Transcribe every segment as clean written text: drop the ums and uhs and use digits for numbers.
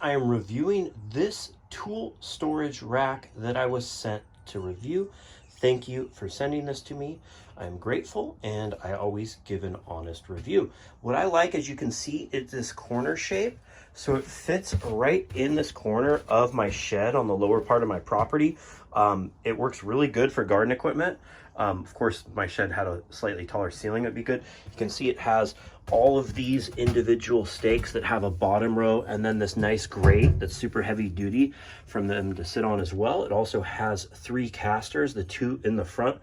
I am reviewing this tool storage rack that I was sent to review. Thank you for sending this to me. I'm grateful, and I always give an honest review. What I like, as you can see, it's this corner shape. So it fits right in this corner of my shed on the lower part of my property. It works really good for garden equipment. Of course, my shed had a slightly taller ceiling, it'd be good. You can see it has all of these individual stakes that have a bottom row, and then this nice grate that's super heavy duty from them to sit on as well. It also has 3 casters. The 2 in the front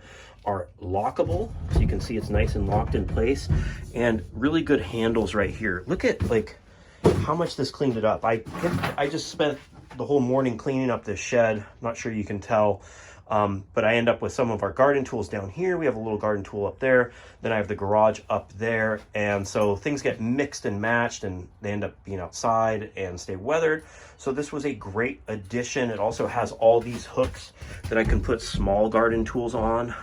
are lockable, so you can see it's nice and locked in place, and really good handles right here. Look at how much this cleaned it up. I just spent the whole morning cleaning up this shed. I'm not sure you can tell, but I end up with some of our garden tools down here. We have a little garden tool up there. Then I have the garage up there. And so things get mixed and matched, and they end up being outside and stay weathered. So this was a great addition. It also has all these hooks that I can put small garden tools on,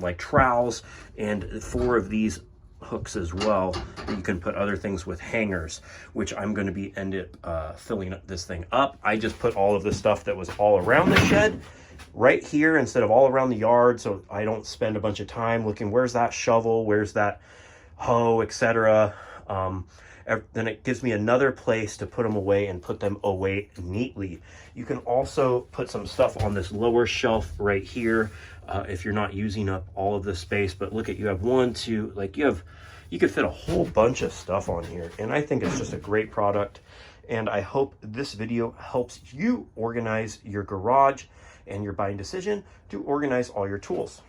like trowels, and 4 of these hooks as well that you can put other things with hangers, which I'm going to be filling this thing up. I just put all of the stuff that was all around the shed right here instead of all around the yard, so I don't spend a bunch of time looking where's that shovel, where's that hoe, etc. Then it gives me another place to put them away and put them away neatly. You can also put some stuff on this lower shelf right here if you're not using up all of the space. But look at, you have 1, 2, you could fit a whole bunch of stuff on here, and I think it's just a great product. And I hope this video helps you organize your garage and your buying decision to organize all your tools.